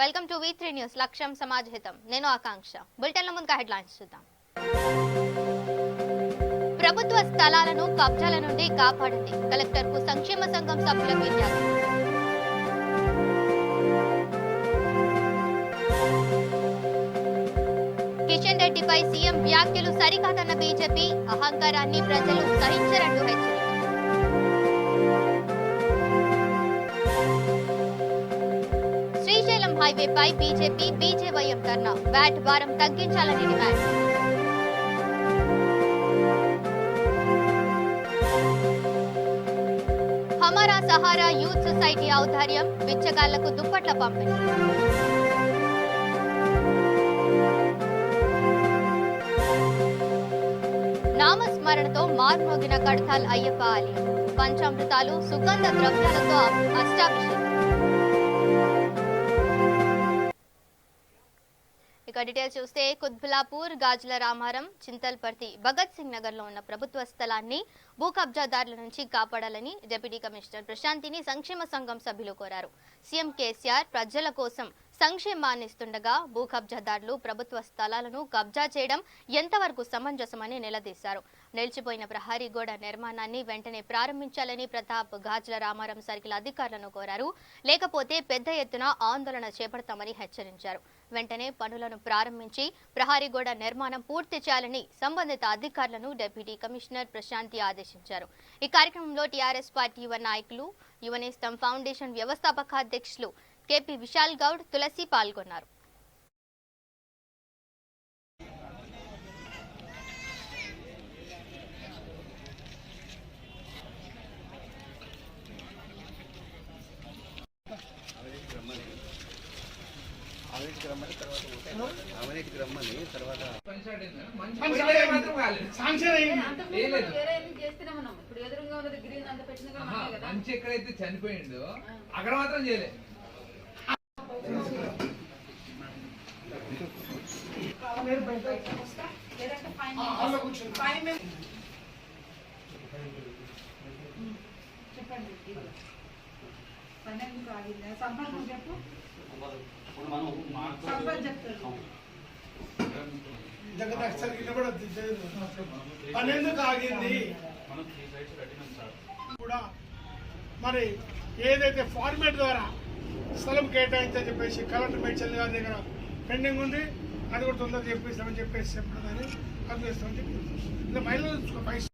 Welcome to V3 news లక్ష్యం సమాజ హితం నేను ఆకాంక్ష బులెటిన్ల ముందుగా హెడ్లైన్స్ చూద్దాం ప్రభుత్వ స్థలాలను కబ్జాల నుండి కాపాడండి కలెక్టర్కు సంక్షేమ సంఘం సభ్యుల విజ్ఞప్తి కిషన్ రెడ్డిపై సీఎం వ్యాఖ్యలు సరికాదన్న బీజేపీ అహంకారాన్ని ప్రజలు సహించరంటూ హెచ్చరిక శ్రీశైలం హైవేపై బీజేపీ బీజేవైఎం ధర్నా వ్యాట్ భారం తగ్గించాలని డిమాండ్ హమారా సహారా యూత్ సొసైటీ ఔదార్యం బిచ్చగాళ్లకు దుప్పట్ల పంపిణీ నామస్మరణతో మార్మోగిన కడతాల్ అయ్యప్ప ఆలయం పంచామృతాలు సుగంధ ద్రవ్యాలతో అష్టాభిషేకం ఇక డీటెయిల్స్ చూస్తే కుత్బులాపూర్ గాజుల రామారం చింతల్పర్తి భగత్ సింగ్ నగర్ లో ఉన్న ప్రభుత్వ స్థలాన్ని భూ కబ్జాదారుల నుంచి కాపాడాలని డిప్యూటీ కమిషనర్ ప్రశాంతిని సంక్షేమ సంఘం సభ్యులు కోరారు. సీఎం కేసీఆర్ ప్రజల కోసం సంక్షేమాన్ని ఇస్తుండగా భూ కబ్జాదారులు ప్రభుత్వ స్థలాలను కబ్జా చేయడం ఎంతవరకు సమంజసమని నిలదీశారు. నిలిచిపోయిన ప్రహరీ గోడ నిర్మాణాన్ని వెంటనే ప్రారంభించాలని ప్రతాప్ గాజుల రామారం సర్కిల్ అధికారులను కోరారు. లేకపోతే పెద్ద ఎత్తున ఆందోళన చేపడతామని హెచ్చరించారు. వెంటనే పనులను ప్రారంభించి ప్రహరీ గోడ నిర్మాణం పూర్తి చేయాలని సంబంధిత అధికారులను డిప్యూటీ కమిషనర్ ప్రశాంతి ఆదేశించారు. ఈ కార్యక్రమంలో టీఆర్ఎస్ పార్టీ యువ నాయకులు యువనేస్తం ఫౌండేషన్ వ్యవస్థాపక అధ్యక్షులు కేపీ విశాల్ గౌడ్ తులసి పాల్గొన్నారు. మంచి ఎక్కడైతే చనిపోయిందో అక్కడ మాత్రం చేయలేదు. సంపర్కం చెప్పు పన్నెందుకు ఆగింది కూడా మరి ఏదైతే ఫార్మేట్ ద్వారా స్థలం కేటాయించని చెప్పేసి కలెక్టర్ మేడ్చల్ గారి దగ్గర పెండింగ్ ఉంది, అది కూడా తొందరగా చెప్పేస్తామని చెప్పేసి చెప్పదని కనిపిస్తామని చెప్పి ఇంకా మహిళలు పైసలు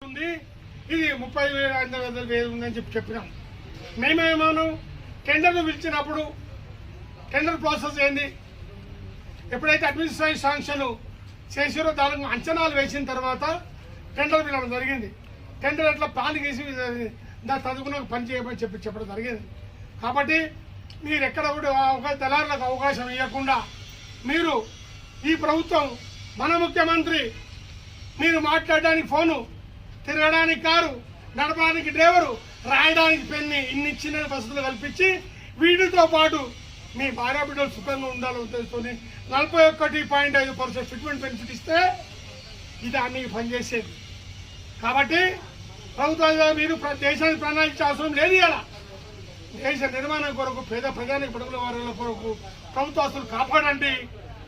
ఉంది. ఇది 30,500 ఉందని చెప్పినాం. మేమేమోను టెండర్లు పిలిచినప్పుడు టెండర్ ప్రాసెస్ ఏంది, ఎప్పుడైతే అడ్మినిస్ట్రేటివ్ శాంక్షన్ చేసారో దానికి అంచనాలు వేసిన తర్వాత టెండర్ పిలవడం జరిగింది. టెండర్ ఎట్లా ప్లాన్ వేసి దాన్ని తదుకున్న పని చేయమని చెప్పడం జరిగింది. కాబట్టి మీరు ఎక్కడ కూడా దళారులకు అవకాశం ఇవ్వకుండా మీరు ఈ ప్రభుత్వం మన ముఖ్యమంత్రి మీరు మాట్లాడడానికి ఫోను, తిరగడానికి కారు, నడపడానికి డ్రైవరు, రాయడానికి పెన్ని ఇన్ని చిన్న వసతులు కల్పించి వీటితో పాటు మీ భార్య బిడ్డలు సుఖంగా ఉండాలని ఉద్దేశంతో 41.5% ఫిట్మెంట్ బెనిఫిట్ ఇస్తే ఇది అన్ని పనిచేసేది. కాబట్టి ప్రభుత్వాలు మీరు దేశానికి ప్రణాళించే అవసరం లేదు. ఇలా దేశ నిర్మాణం కొరకు పేద ప్రజానికి పడుకుల వారుల కొరకు ప్రభుత్వ ఆస్తులు కాపాడండి,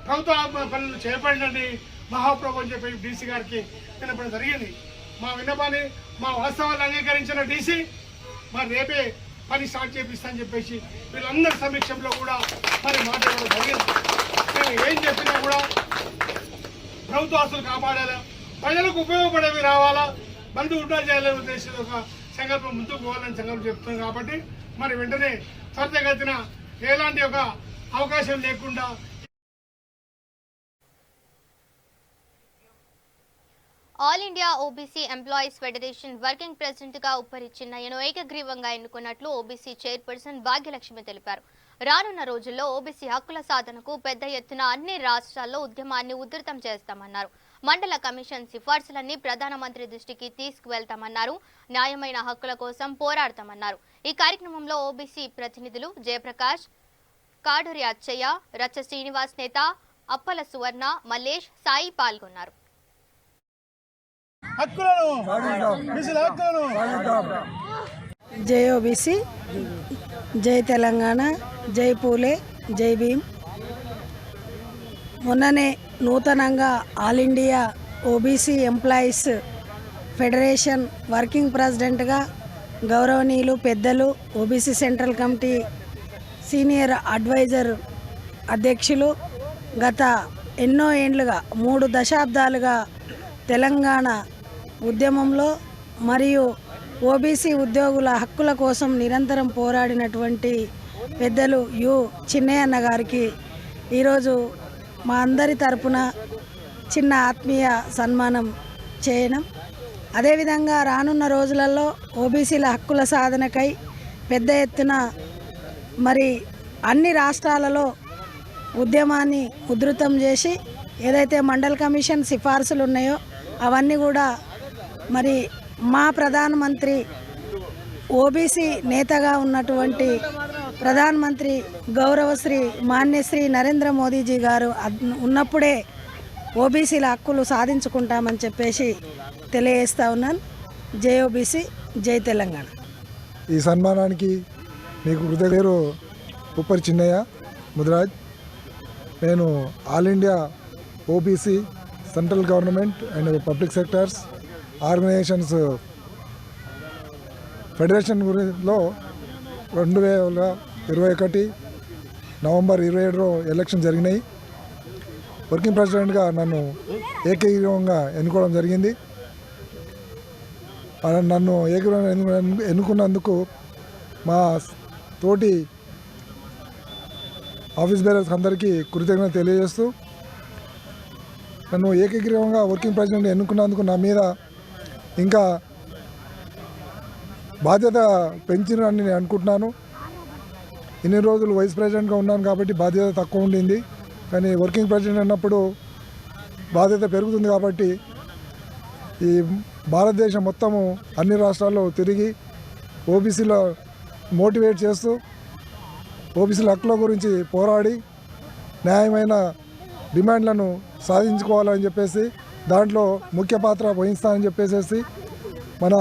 ప్రభుత్వ పనులు చేపడండి మహాప్రభు అని చెప్పి డీసీ గారికి వినపడం జరిగింది. మా విన్నపాన్ని మా వాస్తవాలు అంగీకరించిన డీసీ మరి రేపే పని స్టార్ట్ చేపిస్తామని చెప్పేసి వీళ్ళందరి సమీక్షంలో కూడా మరి మాట్లాడడం జరిగింది. మేము ఏం చెప్పినా కూడా ప్రభుత్వ ఆస్తులు కాపాడాలా, ప్రజలకు ఉపయోగపడేవి రావాలా, బంధు ఉండాలి చేయాలనే ఉద్దేశంతో ఒక సంకల్పం ముందుకు పోవాలని సంకల్పం చెప్తున్నాం. కాబట్టి మరి వెంటనే త్వరితగతిన ఎలాంటి ఒక అవకాశం లేకుండా all India OBC employees federation working president గా ఉప్పరి చిన్నయ్యను ఏకగ్రీవంగా ఎన్నుకున్నట్లు ఓబీసీ చైర్పర్సన్ భాగ్యలక్ష్మి తెలిపారు. రానున్న రోజుల్లో ఓబీసీ హక్కుల సాధనకు పెద్ద ఎత్తున అన్ని రాష్ట్రాల్లో ఉద్యమాన్ని ఉధృతం చేస్తామన్నారు. మండల కమిషన్ సిఫార్సులన్నీ ప్రధానమంత్రి దృష్టికి తీసుకువెళ్తామన్నారు. న్యాయమైన హక్కుల కోసం పోరాడతామన్నారు. ఈ కార్యక్రమంలో ఓబీసీ ప్రతినిధులు జయప్రకాష్, కాడూరి అచ్చయ్య, రచ్చ శ్రీనివాస్ నేత, అప్పల సువర్ణ, మల్లేష్, సాయి పాల్గొన్నారు. హక్కులను బీసీల హక్కులను జై ఓబీసీ, జై తెలంగాణ, జై పూలే, జై భీమ్. మొన్ననే నూతనంగా all India OBC employees federation working ప్రెసిడెంట్గా గౌరవనీయులు పెద్దలు OBC central committee senior advisor అధ్యక్షులు గత ఎన్నో ఏండ్లుగా 3 దశాబ్దాలుగా తెలంగాణ ఉద్యమంలో మరియు ఓబీసీ ఉద్యోగుల హక్కుల కోసం నిరంతరం పోరాడినటువంటి పెద్దలు యు చిన్నయ్యన్న గారికి ఈరోజు మా అందరి తరపున చిన్న ఆత్మీయ సన్మానం చేయడం, అదేవిధంగా రానున్న రోజులలో ఓబీసీల హక్కుల సాధనకై పెద్ద ఎత్తున మరి అన్ని రాష్ట్రాలలో ఉద్యమాన్ని ఉధృతం చేసి ఏదైతే మండల్ కమిషన్ సిఫార్సులు ఉన్నాయో అవన్నీ కూడా మరి మా ప్రధానమంత్రి ఓబీసీ నేతగా ఉన్నటువంటి ప్రధానమంత్రి గౌరవశ్రీ మాన్యశ్రీ నరేంద్ర మోదీజీ గారు ఉన్నప్పుడే ఓబీసీల హక్కులు సాధించుకుంటామని చెప్పేసి తెలియజేస్తా ఉన్నాను. జై ఓబీసీ, జై తెలంగాణ. ఈ సన్మానానికి మీకు కృతజ్ఞతలు. ఉప్పరి చిన్నయ్య ముదిరాజ్. నేను all India OBC central government and public sectors organisations federation గురిలో 2021 నవంబర్ 27 ఎలక్షన్ జరిగినాయి. వర్కింగ్ ప్రెసిడెంట్గా నన్ను ఏకగ్రీవంగా ఎన్నుకోవడం జరిగింది. నన్ను ఏకగ్రీవంగా ఎన్నుకున్నందుకు మా తోటి ఆఫీస్ బేరర్స్ అందరికీ కృతజ్ఞత తెలియజేస్తూ, నన్ను ఏకగ్రీవంగా వర్కింగ్ ప్రెసిడెంట్ ఎన్నుకున్నందుకు నా మీద ఇంకా బాధ్యత పెంచినని నేను అనుకుంటున్నాను. ఇన్ని రోజులు వైస్ ప్రెసిడెంట్గా ఉన్నాను కాబట్టి బాధ్యత తక్కువ ఉండింది, కానీ వర్కింగ్ ప్రెసిడెంట్ అన్నప్పుడు బాధ్యత పెరుగుతుంది. కాబట్టి ఈ భారతదేశం మొత్తము అన్ని రాష్ట్రాల్లో తిరిగి ఓబీసీలో మోటివేట్ చేస్తూ ఓబీసీల హక్కుల గురించి పోరాడి న్యాయమైన డిమాండ్లను సాధించుకోవాలని చెప్పేసి దాంట్లో ముఖ్య పాత్ర వహిస్తానని చెప్పేసి మన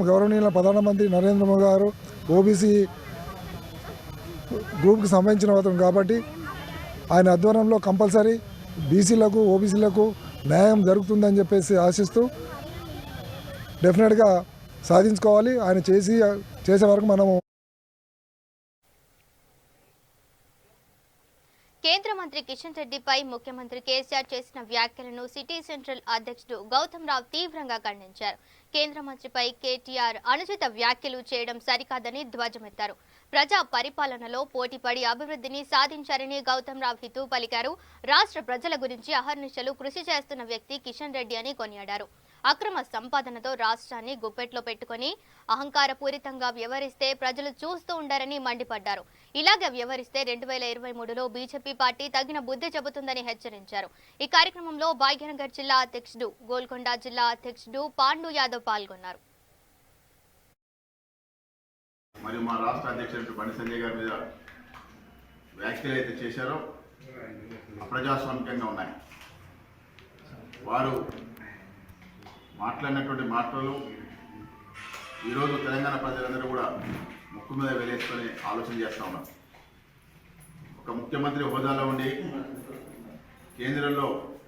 గౌరవనీయుల ప్రధానమంత్రి నరేంద్ర మోదీ గారు ఓబీసీ గ్రూప్కి సంబంధించిన అతను కాబట్టి ఆయన ఆధ్వర్యంలో కంపల్సరీ బీసీలకు ఓబీసీలకు న్యాయం జరుగుతుందని చెప్పేసి ఆశిస్తూ డెఫినెట్గా సాధించుకోవాలి. ఆయన చేసే వరకు మనము. కేంద్ర మంత్రి కిషన్ రెడ్డిపై ముఖ్యమంత్రి కేసీఆర్ చేసిన వ్యాఖ్యలను సిటీ సెంట్రల్ అధ్యక్షుడు గౌతమ్ రావు తీవ్రంగా ఖండించారు. కేంద్ర మంత్రిపై కేటీఆర్ అనుచిత వ్యాఖ్యలు చేయడం సరికాదని ధ్వజమెత్తారు. ప్రజా పరిపాలనలో పోటీపడి అభివృద్ధిని సాధించారని గౌతమ్ రావు హితవు పలికారు. రాష్ట్ర ప్రజల గురించి అహర్నిశలు కృషి చేస్తున్న వ్యక్తి కిషన్ రెడ్డి అని కొనియాడారు. అక్రమ సంపాదనతో రాష్ట్రాన్ని గుప్పెట్లో పెట్టుకుని అహంకారపూరితంగా వ్యవహరిస్తే ప్రజలు చూస్తూ ఉండారని మండిపడ్డారు. ఇలాగే వ్యవహరిస్తే 2023లో బీజేపీ పార్టీ తగిన బుద్ధి చెబుతుందని హెచ్చరించారు. ఈ కార్యక్రమంలో భాగ్యనగర్ జిల్లా అధ్యక్షుడు, గోల్కొండ జిల్లా అధ్యక్షుడు పాండు యాదవ్ పాల్గొన్నారు. మరియు మా రాష్ట్ర అధ్యక్షుడు బండి సంజయ్ గారి మీద వ్యాఖ్యలు అయితే చేశారో అప్రజాస్వామికంగా ఉన్నాయి. వారు మాట్లాడినటువంటి మాటలు ఈరోజు తెలంగాణ ప్రజలందరూ కూడా ముక్కు మీద వేలేసుకొని ఆలోచన చేస్తూ ఉన్నారు. ఒక ముఖ్యమంత్రి హోదాలో ఉండి కేంద్రంలో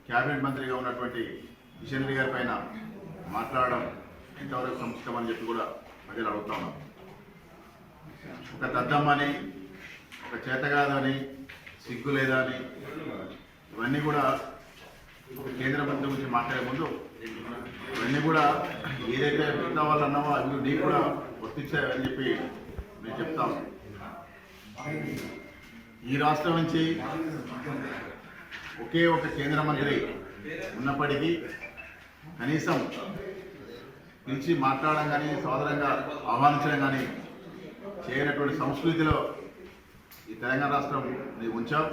క్యాబినెట్ మంత్రిగా ఉన్నటువంటి కిషన్ రెడ్డి గారి పైన మాట్లాడడం ఎంతవరకు సముచితమని చెప్పి కూడా ప్రజలు అడుగుతా ఉన్నారు. ఒక దద్దమ్మని, ఒక చేతగాదని, సిగ్గు లేదా అని ఇవన్నీ కూడా ఒక కేంద్ర మంత్రి గురించి మాట్లాడే ముందు ఇవన్నీ కూడా ఏదైతే మిగతా వాళ్ళు అన్నామో అవి నీకు కూడా వర్తించాయని చెప్పి నేను చెప్తాను. ఈ రాష్ట్రం నుంచి ఒకే ఒక కేంద్ర మంత్రి ఉన్నప్పటికీ కనీసం పిలిచి మాట్లాడడం కానీ సోదరంగా ఆహ్వానించడం కానీ చేయనటువంటి సంస్కృతిలో ఈ తెలంగాణ రాష్ట్రం ఉంచాం.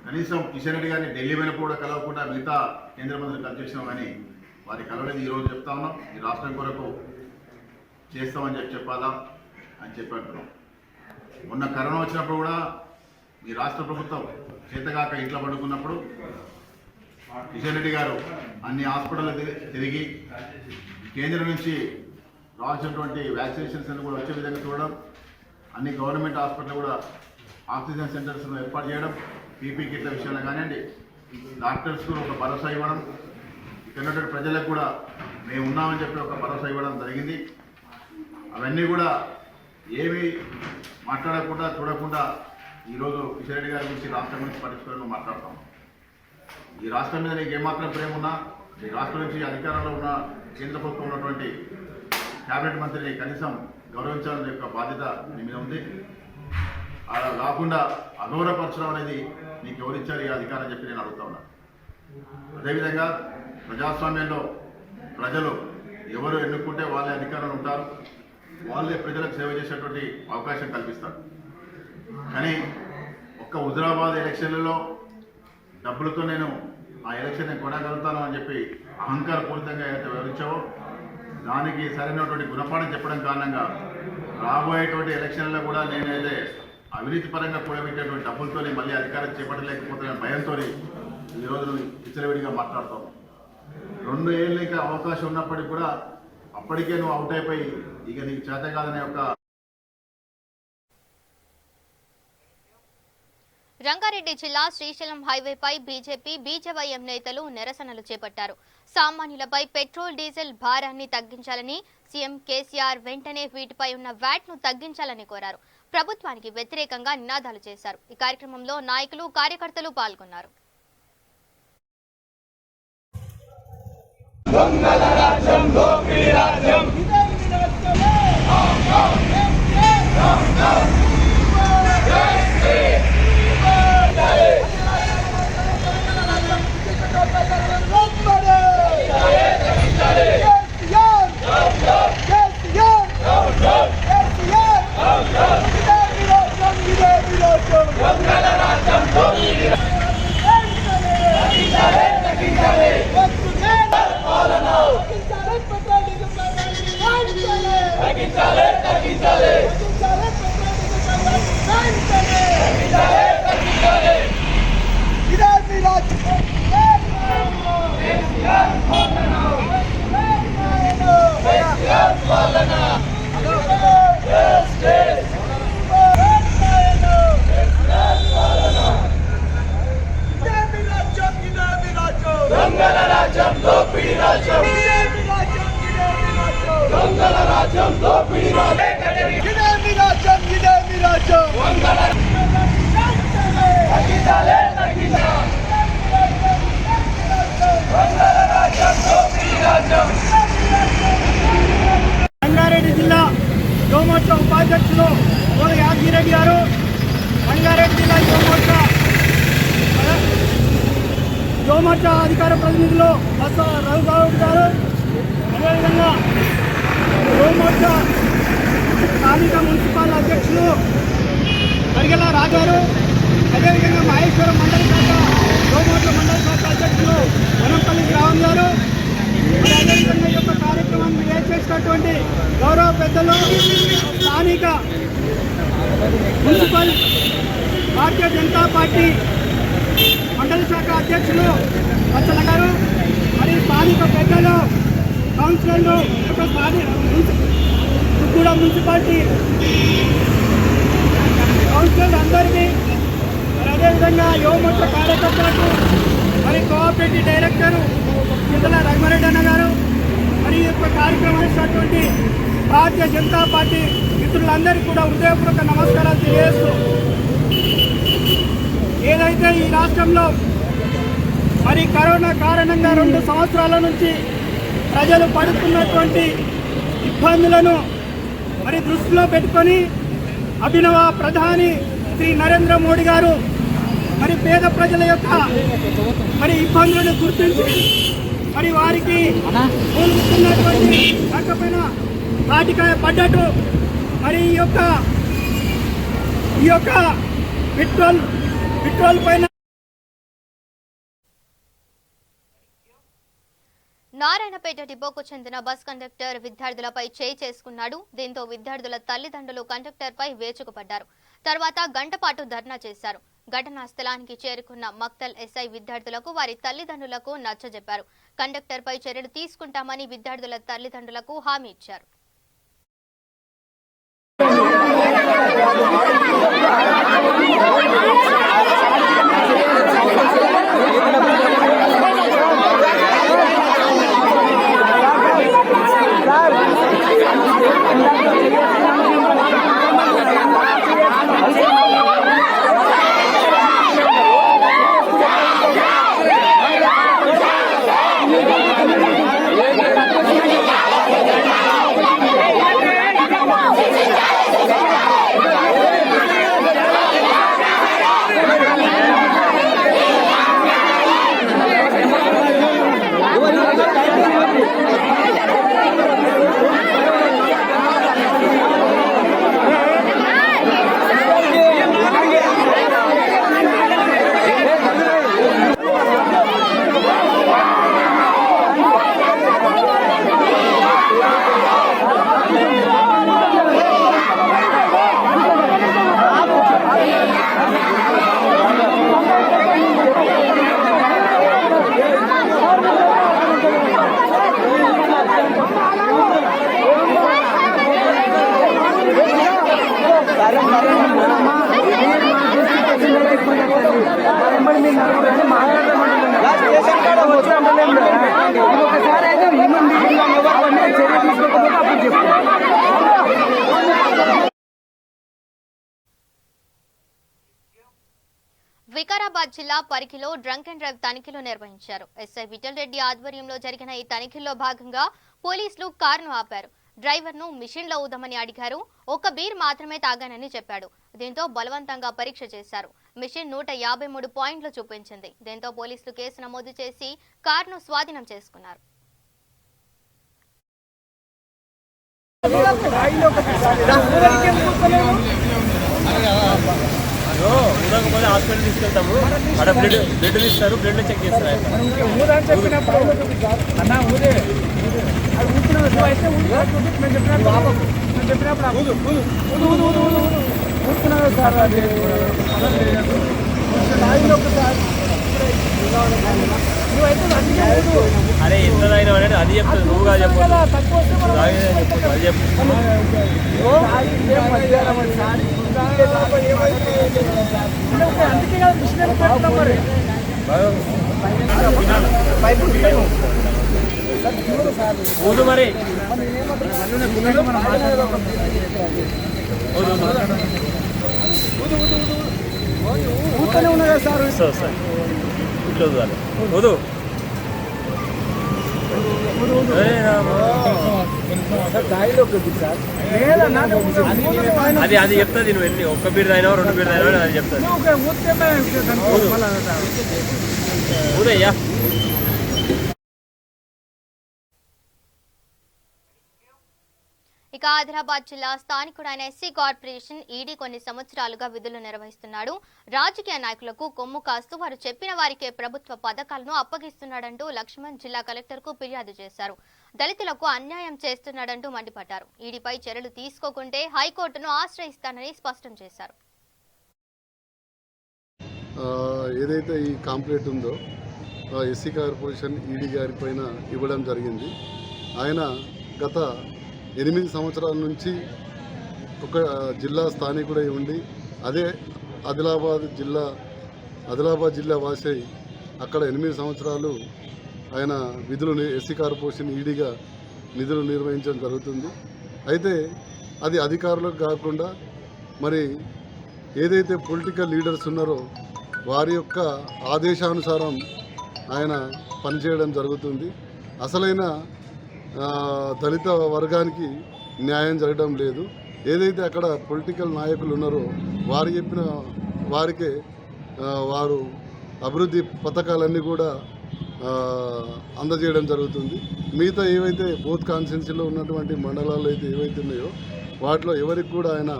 కనీసం కిషన్ రెడ్డి గారిని ఢిల్లీ వెనక కూడా కలవకుండా మిగతా కేంద్ర మంత్రులు కలిసేసినాం కానీ వారి కలవలేదు. ఈరోజు చెప్తా ఉన్నాం, ఈ రాష్ట్రం కొరకు చేస్తామని చెప్పాలా అని చెప్పి అంటున్నాం. మొన్న కరోనా వచ్చినప్పుడు కూడా ఈ రాష్ట్ర ప్రభుత్వం చేతగాక ఇంట్లో పడుకున్నప్పుడు కిషన్ రెడ్డి గారు అన్ని హాస్పిటల్ తిరిగి కేంద్రం నుంచి రావాల్సినటువంటి వ్యాక్సినేషన్స్ అన్ని కూడా వచ్చే విధంగా చూడడం, అన్ని గవర్నమెంట్ హాస్పిటల్ కూడా ఆక్సిజన్ సెంటర్స్ను ఏర్పాటు చేయడం, పీపీ కిట్ల విషయంలో కానివ్వండి, డాక్టర్స్కు ఒక భరోసా ఇవ్వడం, ఇక్కడ ప్రజలకు కూడా మేము ఉన్నామని చెప్పి ఒక భరోసా ఇవ్వడం జరిగింది. అవన్నీ కూడా ఏమీ మాట్లాడకుండా చూడకుండా ఈరోజు కిషన్ రెడ్డి గారి గురించి రాష్ట్రం గురించి పట్టించుకోవడం మాట్లాడతాం. ఈ రాష్ట్రం మీద నీకు ఏమాత్రం ప్రేమ ఉన్నా, ఈ రాష్ట్రం నుంచి అధికారంలో ఉన్న కేంద్ర ప్రభుత్వం ఉన్నటువంటి క్యాబినెట్ మంత్రిని కనీసం గౌరవించాలనే యొక్క బాధ్యత నీ మీద ఉంది. అలా కాకుండా అగౌరవపరచడం అనేది నీకు ఎవరిచ్చారు ఈ అధికారం చెప్పి నేను అడుగుతా ఉన్నా. అదేవిధంగా ప్రజాస్వామ్యంలో ప్రజలు ఎవరు ఎన్నుకుంటే వాళ్ళే అధికారంలో ఉంటారు, వాళ్ళే ప్రజలకు సేవ చేసేటువంటి అవకాశం కల్పిస్తారు. కానీ ఒక్క హుజరాబాద్ ఎలక్షన్లలో డబ్బులతో నేను ఆ ఎలక్షన్ నేను కొనగలుగుతాను అని చెప్పి అహంకారపూరితంగా ఏదైతే వివరించావో దానికి సరైనటువంటి గుణపాఠం చెప్పడం కారణంగా రాబోయేటువంటి ఎలక్షన్లలో కూడా నేనైతే అవినీతి పరంగా కూడబెట్టేటువంటి డబ్బులతో మళ్ళీ అధికారం చేపట్టలేకపోతున్న భయంతో ఈరోజు విచ్చలవిడిగా మాట్లాడుతావు. 2 ఏళ్ళకి అవకాశం ఉన్నప్పటికీ కూడా అప్పటికే నువ్వు అవుట్ అయిపోయి ఇక నీకు చేత కాదనే ఒక రంగారెడ్డి జిల్లా శ్రీశైలం హైవేపై బీజేపీ బీజేవైఎం నేతలు నిరసనలు చేపట్టారు. సామాన్యులపై పెట్రోల్ డీజిల్ భారాన్ని తగ్గించాలని సీఎం కేసీఆర్ వెంటనే వీటిపై ఉన్న వ్యాట్ను తగ్గించాలని కోరారు. ప్రభుత్వానికి వ్యతిరేకంగా నినాదాలు చేశారు. ఈ కార్యక్రమంలో నాయకులు కార్యకర్తలు పాల్గొన్నారు. రంగారెడ్డి జిల్లా యువమోర్చా ఉపాధ్యక్షులు యాదగిరెడ్డి గారు, రంగారెడ్డి జిల్లా యువమోర్చా అధికార ప్రతినిధులు రఘుగౌడ్ గారు, అదేవిధంగా యువమోర్చా స్థానిక మున్సిపల్ అధ్యక్షులు పరిగెల రాజారు, అదేవిధంగా మహేశ్వరం మండలి శాఖ యువమోర్చా మండలి శాఖ అధ్యక్షులు వనంపల్లి రావణ్ గారు, అదేవిధంగా ఈ యొక్క కార్యక్రమాన్ని చేసినటువంటి గౌరవ పెద్దలు స్థానిక మున్సిపల్ భారతీయ జనతా పార్టీ మండలి శాఖ అధ్యక్షులు బచ్చల గారు, మరియు స్థానిక పెద్దలు కౌన్సిలర్లు, తుగ్గూడ మున్సిపాలిటీ కౌన్సిలర్ అందరికీ, మరి అదేవిధంగా యువమోర్చా కార్యకర్తలకు, మరి కోఆపరేటివ్ డైరెక్టర్ చింతల రఘుమారెడ్డి అన్న గారు, మరి ఈ యొక్క కార్యక్రమం ఇచ్చినటువంటి భారతీయ జనతా పార్టీ మిత్రులందరికీ కూడా హృదయపూర్వక నమస్కారాలు తెలియజేస్తూ, ఏదైతే ఈ రాష్ట్రంలో మరి కరోనా కారణంగా 2 సంవత్సరాల నుంచి ప్రజలు పడుతున్నటువంటి ఇబ్బందులను మరి దృష్టిలో పెట్టుకొని అభినవ ప్రధాని శ్రీ నరేంద్ర మోడీ గారు మరి పేద ప్రజల యొక్క మరి ఇబ్బందులను గుర్తించి మరి వారికి కోలుకుతున్నటువంటి కాకపోయినా తాటికాయ పడ్డట్టు మరి ఈ యొక్క పెట్రోల్ పైన నారాయణపేట డిపోకు చెందిన బస్ కండక్టర్ విద్యార్థులపై చేయి చేసుకున్నాడు. దీంతో విద్యార్థుల తల్లిదండ్రులు కండక్టర్పై వేచుకుపడ్డారు. తర్వాత గంట పాటు ధర్నా చేశారు. ఘటనా స్థలానికి చేరుకున్న మక్తల్ ఎస్ఐ విద్యార్థులకు వారి తల్లిదండ్రులకు నచ్చజెప్పారు. కండక్టర్పై చర్యలు తీసుకుంటామని విద్యార్థుల తల్లిదండ్రులకు హామీ ఇచ్చారు. వికారాబాద్ జిల్లా పరికిలో డ్రంక్ అండ్ డ్రైవ్ తనిఖీలు నిర్వహించారు. ఎస్ఐ విఠల్ రెడ్డి ఆధ్వర్యంలో జరిగిన ఈ తనిఖీల్లో భాగంగా పోలీసులు కారును ఆపారు. డ్రైవర్ను మిషన్లో ఊదమని అడిగారు. ఒక బీర్ మాత్రమే తాగానని చెప్పాడు. దీంతో బలవంతంగా పరీక్ష చేశారు. మిషన్ 153 పాయింట్లు చూపించింది. దీంతో పోలీసులు కేసు నమోదు చేసి కారును స్వాధీనం చేసుకున్నారు. ఊరకపోతే హాస్పిటల్ తీసుకెళ్తాము. అక్కడ బ్లడ్ ఇస్తారు, బ్లడ్ చెక్ చేస్తారు. అరే ఎంత తాగినా అనేది అది చెప్తుంది, నువ్వుగా చెప్పు. అది చెప్పు. ఊదు మరి సార్ ఇట్లా వదలాలి. వదు అది అది చెప్తుంది. నువ్వు ఎన్ని ఒక్క బీర్ తాగినావు, 2 బీర్ తాగినావు అది చెప్తుంది. ఊదయ్యా. ఇక ఆదిలాబాద్ జిల్లా స్థానికుడైన ఎస్సీ కార్పొరేషన్ ఈడీ కొన్ని సంవత్సరాలుగా విధులు నిర్వహిస్తున్నాడు. రాజకీయ నాయకులకు కొమ్ము కాస్తూ వారు చెప్పిన వారికే ప్రభుత్వ పథకాలను అప్పగిస్తున్నాడంటూ లక్ష్మణ్ జిల్లా కలెక్టర్కు ఫిర్యాదు చేశారు. దళితులకు అన్యాయం చేస్తున్నాడంటూ మండిపడ్డారు. ఈడీపై చర్యలు తీసుకోకుంటే హైకోర్టును ఆశ్రయిస్తానని స్పష్టం చేశారు. ఏదైతే ఈ కాంప్లైంట్ ఉందో ఎస్సీ కార్పొరేషన్ ఈడీ గారి పైన ఇవ్వడం జరిగింది. ఆయన గత 8 సంవత్సరాల నుంచి ఒక జిల్లా స్థానికుడై ఉండి అదే ఆదిలాబాద్ జిల్లా వాసి అక్కడ 8 సంవత్సరాలు ఆయన విధులు ఎస్సీ కార్పొరేషన్ ఈడీగా నిధులు నిర్వహించడం జరుగుతుంది. అయితే అది అధికారులకు కాకుండా మరి ఏదైతే పొలిటికల్ లీడర్స్ ఉన్నారో వారి యొక్క ఆదేశానుసారం ఆయన పనిచేయడం జరుగుతుంది. అసలైన దళిత వర్గానికి న్యాయం జరగడం లేదు. ఏదైతే అక్కడ పొలిటికల్ నాయకులు ఉన్నారో వారు చెప్పిన వారికే వారు అభివృద్ధి పథకాలన్నీ కూడా అందజేయడం జరుగుతుంది. మిగతా ఏవైతే బోత్ కాన్స్టిట్యున్సీలో ఉన్నటువంటి మండలాలు అయితే ఏవైతే ఉన్నాయో వాటిలో ఎవరికి కూడా ఆయన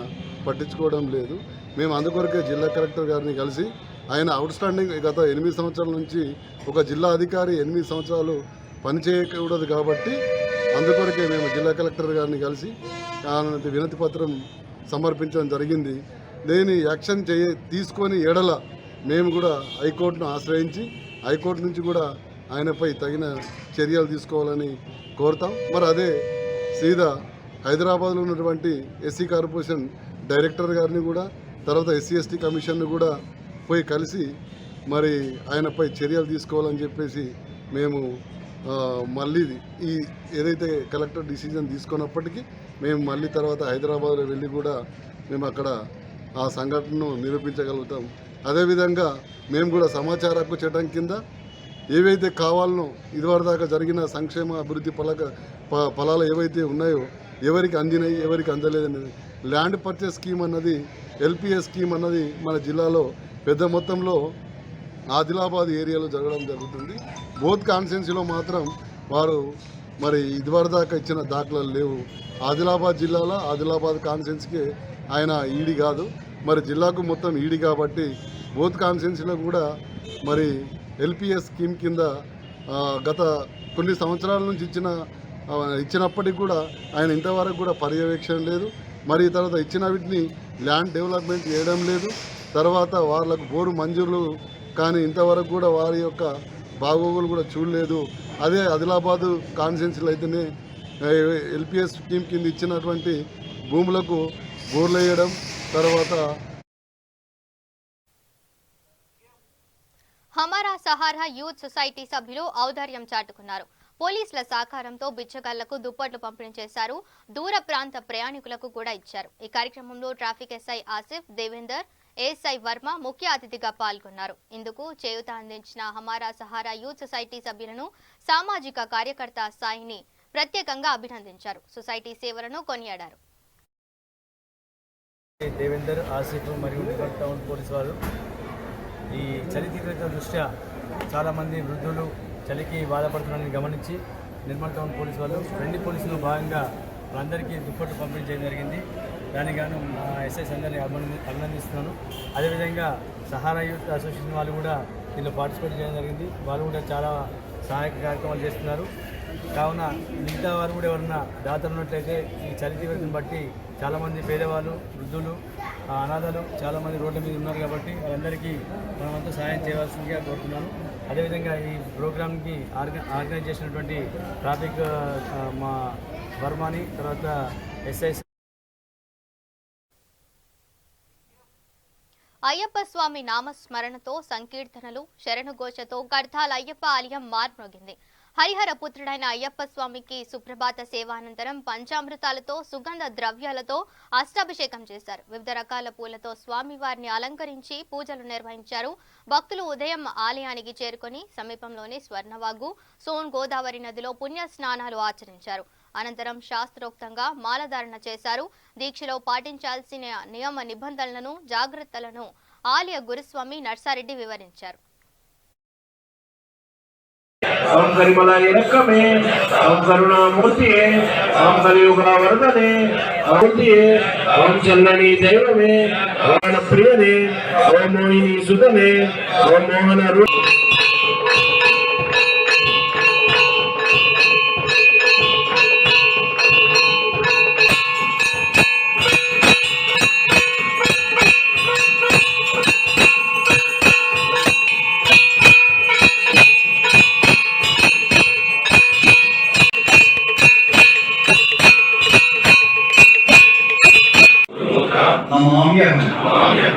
పట్టించుకోవడం లేదు. మేము అందుకొరకే జిల్లా కలెక్టర్ గారిని కలిసి ఆయన అవుట్స్టాండింగ్ గత 8 సంవత్సరాల నుంచి ఒక జిల్లా అధికారి 8 సంవత్సరాలు పనిచేయకూడదు కాబట్టి అందుకొరకే మేము జిల్లా కలెక్టర్ గారిని కలిసి వినతి పత్రం సమర్పించడం జరిగింది. దీని యాక్షన్ తీసుకొని ఎడల మేము కూడా హైకోర్టును ఆశ్రయించి హైకోర్టు నుంచి కూడా ఆయనపై తగిన చర్యలు తీసుకోవాలని కోరుతాం. మరి అదే సీదా హైదరాబాద్లో ఉన్నటువంటి ఎస్సీ కార్పొరేషన్ డైరెక్టర్ గారిని కూడా తర్వాత ఎస్సీ ఎస్టీ కమిషన్ను కూడా పోయి కలిసి మరి ఆయనపై చర్యలు తీసుకోవాలని చెప్పేసి మేము మళ్ళీ ఈ ఏదైతే కలెక్టర్ డిసిజన్ తీసుకున్నప్పటికీ మేము మళ్ళీ తర్వాత హైదరాబాద్లో వెళ్ళి కూడా మేము అక్కడ ఆ సంఘటనను నిరూపించగలుగుతాం. అదేవిధంగా మేము కూడా సమాచార హక్కు చట్టం కింద ఏవైతే కావాలనో ఇదివరదాకా జరిగిన సంక్షేమ అభివృద్ధి ఫలాలు ఏవైతే ఉన్నాయో ఎవరికి అందినాయి ఎవరికి అందలేదనేది ల్యాండ్ పర్చేస్ స్కీమ్ అన్నది ఎల్పిఎస్ స్కీమ్ అన్నది మన జిల్లాలో పెద్ద మొత్తంలో ఆదిలాబాద్ ఏరియాలో జరగడం జరుగుతుంది. బోత్ కాన్స్టిట్యున్సీలో మాత్రం వారు మరి ఇదివరదాకా ఇచ్చిన దాఖలాలు లేవు. ఆదిలాబాద్ జిల్లాలో ఆదిలాబాద్ కాన్స్టిట్యున్సీకి ఆయన ఈడీ కాదు, మరి జిల్లాకు మొత్తం ఈడీ కాబట్టి బోత్ కాన్స్టిట్యున్సీలో కూడా మరి ఎల్పిఎస్ స్కీమ్ కింద గత కొన్ని సంవత్సరాల నుంచి ఇచ్చినప్పటికీ కూడా ఆయన ఇంతవరకు కూడా పర్యవేక్షణ లేదు. మరి తర్వాత ఇచ్చిన వీటిని ల్యాండ్ డెవలప్మెంట్ చేయడం లేదు. తర్వాత వాళ్ళకు బోరు మంజూరులు కానీ ఇంతవరకు కూడా వారి యొక్క బాగోగులు కూడా చూడలేదు. అదే ఆదిలాబాదు కాన్స్టిట్యున్సీలో అయితేనే ఎల్పిఎస్ స్కీమ్ కింద ఇచ్చినటువంటి భూములకు బోర్లు వేయడం తర్వాత హమారా సహారా యూత్ సొసైటీ సభ్యులు ఔదార్యం చాటుకున్నారు. పోలీసుల సహకారంతో బిచ్చగాళ్లకు దుప్పట్లు పంపిణీ చేశారు. దూర ప్రాంత ప్రయాణికులకు కూడా ఇచ్చారు. ఈ కార్యక్రమంలో traffic SI Asif, Devender, ASI Varma ముఖ్య అతిథిగా పాల్గొన్నారు. ఇందుకు చేయూత అందించిన హమారా సహారా యూత్ సొసైటీ సభ్యులను సామాజిక కార్యకర్త సాయిని ప్రత్యేకంగా అభినందించారు. సొసైటీ సేవలను కొనియాడారు. దేవేందర్, ఆసిఫ్ మరియు నిర్మల్ టౌన్ పోలీసు వారు ఈ చలి తీవ్రత దృష్ట్యా చాలామంది వృద్ధులు చలికి బాధపడుతున్నారని గమనించి నిర్మల్ టౌన్ పోలీసు వాళ్ళు ఫ్రెండ్లీ పోలీసులో భాగంగా వాళ్ళందరికీ దుప్పట్లు పంపిణీ చేయడం జరిగింది. దానికి గాను మా ఎస్ఐస్ అందరినీ అభినందిస్తున్నాను. అదేవిధంగా సహారా యూత్ అసోసియేషన్ వాళ్ళు కూడా దీనిలో పార్టిసిపేట్ చేయడం జరిగింది. వాళ్ళు కూడా చాలా సహాయక కార్యక్రమాలు చేస్తున్నారు. కావున మిగతా వారు కూడా ఎవరన్నా దాతలు ఉన్నట్లయితే ఈ చలి తీవ్రతను బట్టి చాలామంది పేదవాళ్ళు, వృద్ధులు, అనాథలు చాలామంది రోడ్ల మీద ఉన్నారు కాబట్టి వాళ్ళందరికీ మనమంతా సహాయం చేయవలసిందిగా కోరుతున్నాను. అదేవిధంగా ఈ ప్రోగ్రామ్కి ఆర్గనైజ్ చేసినటువంటి ట్రాఫిక్ మా వర్మాని తర్వాత ఎస్ఐ అయ్యప్ప స్వామి నామస్మరణతో సంకీర్తనలు శరణుఘోషతో గర్ధాల అయ్యప్ప ఆలయం మార్మోగింది. హరిహర పుత్రుడైన అయ్యప్ప స్వామికి సుప్రభాత సేవానంతరం పంచామృతాలతో సుగంధ ద్రవ్యాలతో అష్టాభిషేకం చేశారు. వివిధ రకాల పూలతో స్వామివారిని అలంకరించి పూజలు నిర్వహించారు. భక్తులు ఉదయం ఆలయానికి చేరుకొని సమీపంలోని స్వర్ణవాగు, సోన్ గోదావరి నదిలో పుణ్య స్నానాలు ఆచరించారు. అనంతరం శాస్త్రోక్తంగా మాలధారణ చేశారు. దీక్షలో పాటించాల్సిన నియమ నిబంధనలను, జాగ్రత్తలను ఆలయ గురుస్వామి నర్సారెడ్డి వివరించారు. ఓం కరిమలాయ రక్కమే, ఓం కరుణామూర్తియే, ఓం కలియుగవర్ధనే మూర్తియే, ఓం చల్లని దైవమే, ఓం ప్రియనే, ఓం మోహిని సుతనే, ఓం మోహన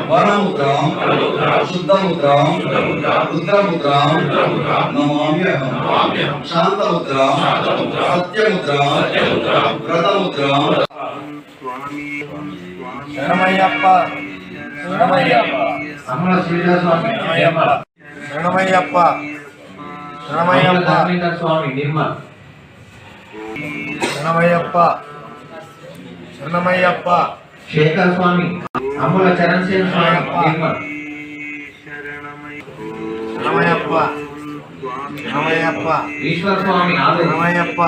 వరముద్రాం శుద్ధముద్రాం రుద్రముద్రాం నమామ్యహం శాంతముద్రాం సత్యముద్రాం వ్రతముద్రాం. శరణమయ్యప్ప శరణమయ్యప్ప శరణమయ్యప్ప శరణమయ్యప్ప స్వామి నిర్మల్ శరణమయ్యప్ప శరణమయ్యప్ప శేఖర్ స్వామి అమూల చరణ్ సేన్ స్వామి నిర్మల్ శరణమయ్యప్ప శరణమయ్యప్ప ఈశ్వర్ స్వామి శరణమయ్యప్ప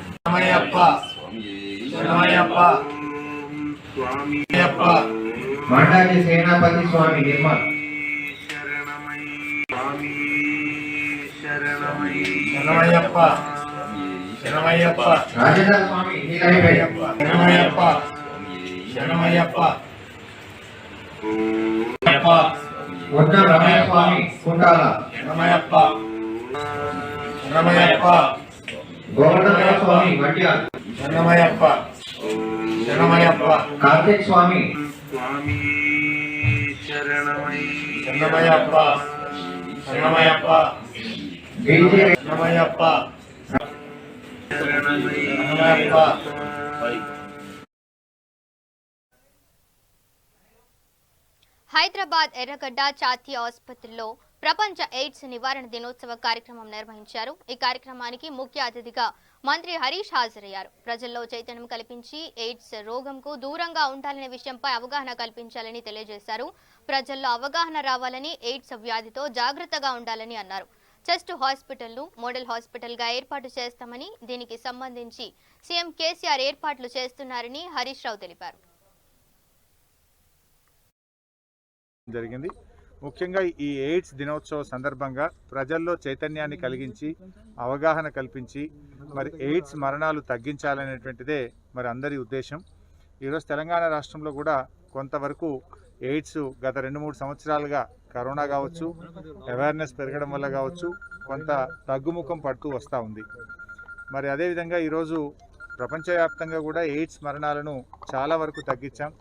శరణమయ్యప్ప శరణమయ్యప్ప స్వామియప్ప మండాకి సేనాపతి స్వామి నిర్మల్ శరణమయ్యప్ప శరణమయ్యప్ప రాజేంద్ర స్వామి శరణమయ్యప్ప శరణమయ్యప్ప శరణమయ్యప్ప వడ్డ రమయ్య స్వామి కుంటాల రమయప్ప రమయప్ప గోవర్ధన స్వామి వడ్డ్యాల రమయప్ప రమయప్ప కార్తిక్ స్వామి స్వామి శరణమయ్యప్ప శరణమయ్యప్ప డీజే శరణమయ్యప్ప శరణమయ్యప్ప. హైదరాబాద్ ఎర్రగడ్డ ఛాతీ ఆసుపత్రిలో ప్రపంచ ఎయిడ్స్ నివారణ దినోత్సవ కార్యక్రమం నిర్వహించారు. ఈ కార్యక్రమానికి ముఖ్య అతిథిగా మంత్రి హరీష్ హాజరయ్యారు. ప్రజల్లో చైతన్యం కల్పించి ఎయిడ్స్ రోగంకు దూరంగా ఉండాలనే విషయంపై అవగాహన కల్పించాలని తెలియజేశారు. ప్రజల్లో అవగాహన రావాలని, ఎయిడ్స్ వ్యాధితో జాగ్రత్తగా ఉండాలని అన్నారు. చెస్ట్ హాస్పిటల్ను మోడల్ హాస్పిటల్గా ఏర్పాటు చేస్తామని, దీనికి సంబంధించి సీఎం కేసీఆర్ ఏర్పాట్లు చేస్తున్నారని హరీష్ రావు తెలిపారు. జరిగింది. ముఖ్యంగా ఈ ఎయిడ్స్ దినోత్సవ సందర్భంగా ప్రజల్లో చైతన్యాన్ని కలిగించి, అవగాహన కల్పించి, మరి ఎయిడ్స్ మరణాలు తగ్గించాలనేటువంటిదే మరి అందరి ఉద్దేశం. ఈరోజు తెలంగాణ రాష్ట్రంలో కూడా కొంతవరకు ఎయిడ్స్ గత 2-3 సంవత్సరాలుగా కరోనా కావచ్చు, అవేర్నెస్ పెరగడం వల్ల కావచ్చు, కొంత తగ్గుముఖం పడుతూ వస్తూ ఉంది. మరి అదేవిధంగా ఈరోజు ప్రపంచవ్యాప్తంగా కూడా ఎయిడ్స్ మరణాలను చాలా వరకు తగ్గించాం.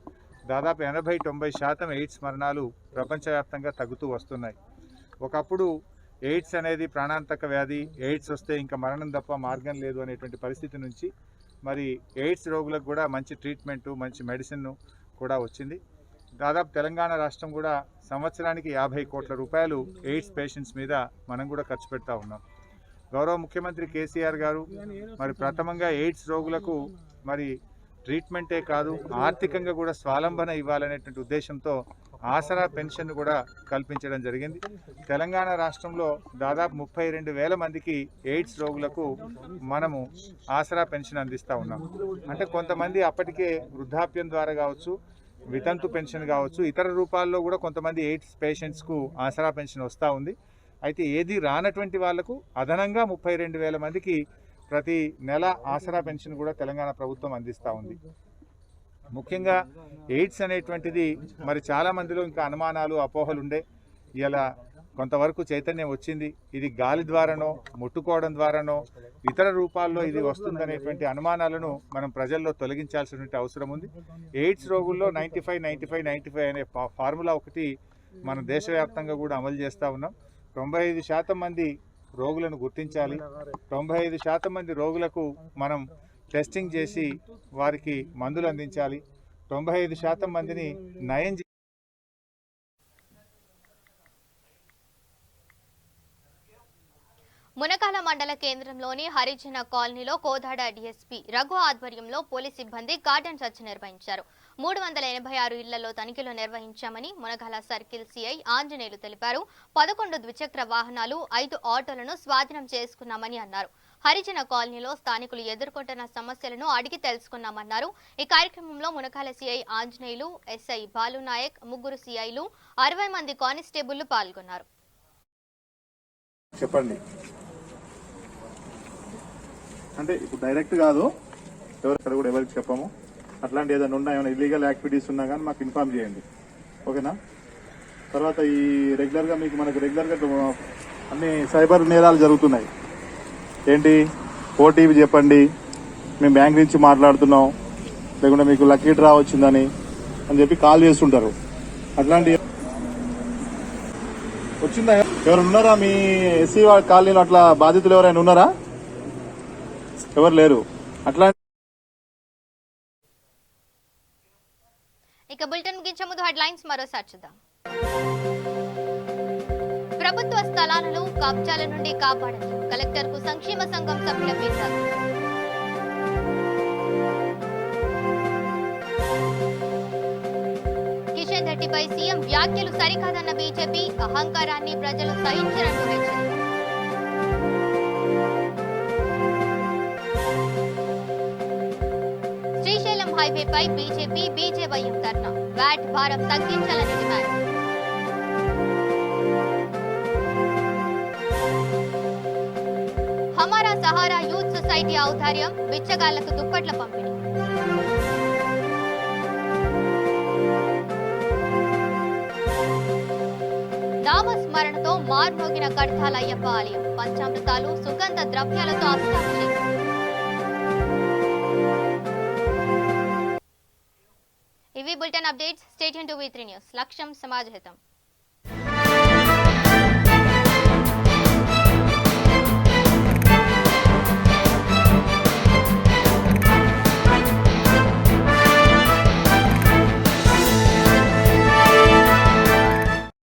దాదాపు 80-90% ఎయిడ్స్ మరణాలు ప్రపంచవ్యాప్తంగా తగ్గుతూ వస్తున్నాయి. ఒకప్పుడు ఎయిడ్స్ అనేది ప్రాణాంతక వ్యాధి, ఎయిడ్స్ వస్తే ఇంకా మరణం తప్ప మార్గం లేదు అనేటువంటి పరిస్థితి నుంచి మరి ఎయిడ్స్ రోగులకు కూడా మంచి ట్రీట్మెంటు, మంచి మెడిసిన్ కూడా వచ్చింది. దాదాపు తెలంగాణ రాష్ట్రం కూడా సంవత్సరానికి 50 కోట్ల రూపాయలు ఎయిడ్స్ పేషెంట్స్ మీద మనం కూడా ఖర్చు పెడతా ఉన్నాం. గౌరవ ముఖ్యమంత్రి కేసీఆర్ గారు మరి ప్రథమంగా ఎయిడ్స్ రోగులకు మరి ట్రీట్మెంటే కాదు, ఆర్థికంగా కూడా స్వావలంబన ఇవ్వాలనేటువంటి ఉద్దేశంతో ఆసరా పెన్షన్ కూడా కల్పించడం జరిగింది. తెలంగాణ రాష్ట్రంలో దాదాపు 32,000 మందికి ఎయిడ్స్ రోగులకు మనము ఆసరా పెన్షన్ అందిస్తూ ఉన్నాం. అంటే కొంతమంది అప్పటికే వృద్ధాప్యం ద్వారా కావచ్చు, వితంతు పెన్షన్ కావచ్చు, ఇతర రూపాల్లో కూడా కొంతమంది ఎయిడ్స్ పేషెంట్స్కు ఆసరా పెన్షన్ వస్తూ ఉంది. అయితే ఏది రానటువంటి వాళ్లకు అదనంగా 32,000 మందికి ప్రతి నెల ఆసరా పెన్షన్ కూడా తెలంగాణ ప్రభుత్వం అందిస్తూ ఉంది. ముఖ్యంగా ఎయిడ్స్ అనేటువంటిది మరి చాలా మందిలో ఇంకా అనుమానాలు, అపోహలు ఉండే. ఇలా కొంతవరకు చైతన్యం వచ్చింది. ఇది గాలి ద్వారానో, ముట్టుకోవడం ద్వారానో, ఇతర రూపాల్లో ఇది వస్తుందనేటువంటి అనుమానాలను మనం ప్రజల్లో తొలగించాల్సినటువంటి అవసరం ఉంది. ఎయిడ్స్ రోగుల్లో 95-95-95 అనే ఫార్ములా ఒకటి మన దేశవ్యాప్తంగా కూడా అమలు చేస్తూ ఉన్నాం. 95% మంది రోగులను గుర్తించాలి. 95% మంది రోగులకు మనం టెస్టింగ్ చేసి వారికి మందులు అందించాలి. 95% మందిని నయం. మునకాల మండల కేంద్రంలోని హరిజన కాలనీలో కోదాడ డీఎస్పీ రఘు ఆధ్వర్యంలో పోలీస్ సిబ్బంది గార్డెన్ సర్చ్ నిర్వహించారు. 386 ఇళ్లలో తనిఖీలు నిర్వహించామని మునగాల సర్కిల్ సిఐ ఆంజనేయులు తెలిపారు. 11 ద్విచక్ర వాహనాలు, 5 ఆటోలను స్వాధీనం చేసుకున్నామని అన్నారు. హరిజన కాలనీలో స్థానికులు ఎదుర్కొంటున్న సమస్యలను అడిగి తెలుసుకున్నామన్నారు. ఈ కార్యక్రమంలో మునగాల సిఐ ఆంజనేయులు, ఎస్ఐ బాలునాయక్, 3 సిఐలు, 60 మంది కానిస్టేబుళ్లు పాల్గొన్నారు. చెప్పండి అంటే ఇప్పుడు డైరెక్ట్ కాదు, ఎవరిక్కడ కూడా ఎవరికి చెప్పము. అట్లాంటి ఏదైనా ఉన్నా, ఏమైనా ఇల్లీగల్ యాక్టివిటీస్ ఉన్నా కానీ మాకు ఇన్ఫార్మ్ చేయండి, ఓకేనా? తర్వాత ఈ రెగ్యులర్గా మనకు రెగ్యులర్గా అన్ని సైబర్ నేరాలు జరుగుతున్నాయి. ఏంటి ఓటీపీ చెప్పండి, మేము బ్యాంక్ నుంచి మాట్లాడుతున్నాం, లేకుంటే మీకు లక్కీ డ్రా వచ్చిందని అని చెప్పి కాల్ చేస్తుంటారు. అట్లాంటి వచ్చిందా? ఎవరు ఉన్నారా మీ ఎస్సీ కాలనీలో అట్లా బాధితులు ఎవరైనా ఉన్నారా? ఎవరు లేరు. అట్లా ఇక బులెటిన్ ముగించే ముందు హెడ్లైన్స్ మరోసారి చూద్దాం. ప్రభుత్వ స్థలాలను కబ్జాల నుండి కాపాడండి, కలెక్టర్కు సంక్షేమ సంఘం సభ్యుల ఫిర్యాదు. కిషన్ రెడ్డిపై సీఎం వ్యాఖ్యలు సరికాదన్న బీజేపీ, అహంకారాన్ని ప్రజలు సహించరంటూ హెచ్చరిక. శ్రీశైలం హైవేపై బీజేపీ బీజేవైఎం ధర్నా, వ్యాట్ భారం తగ్గించాలని డిమాండ్. హమారా సహారా యూత్ సొసైటీ ఔదార్యం, బిచ్చగాళ్లకు దుప్పట్ల పంపిణీ. నామస్మరణతో మార్మోగిన కడతాల అయ్యప్ప ఆలయం పంచామృతాలు సుగంధ ద్రవ్యాలతో అభిషేకం. ఇవి bulletin updates. Stay tune to V3 news. లక్ష్యం సమాజహితం.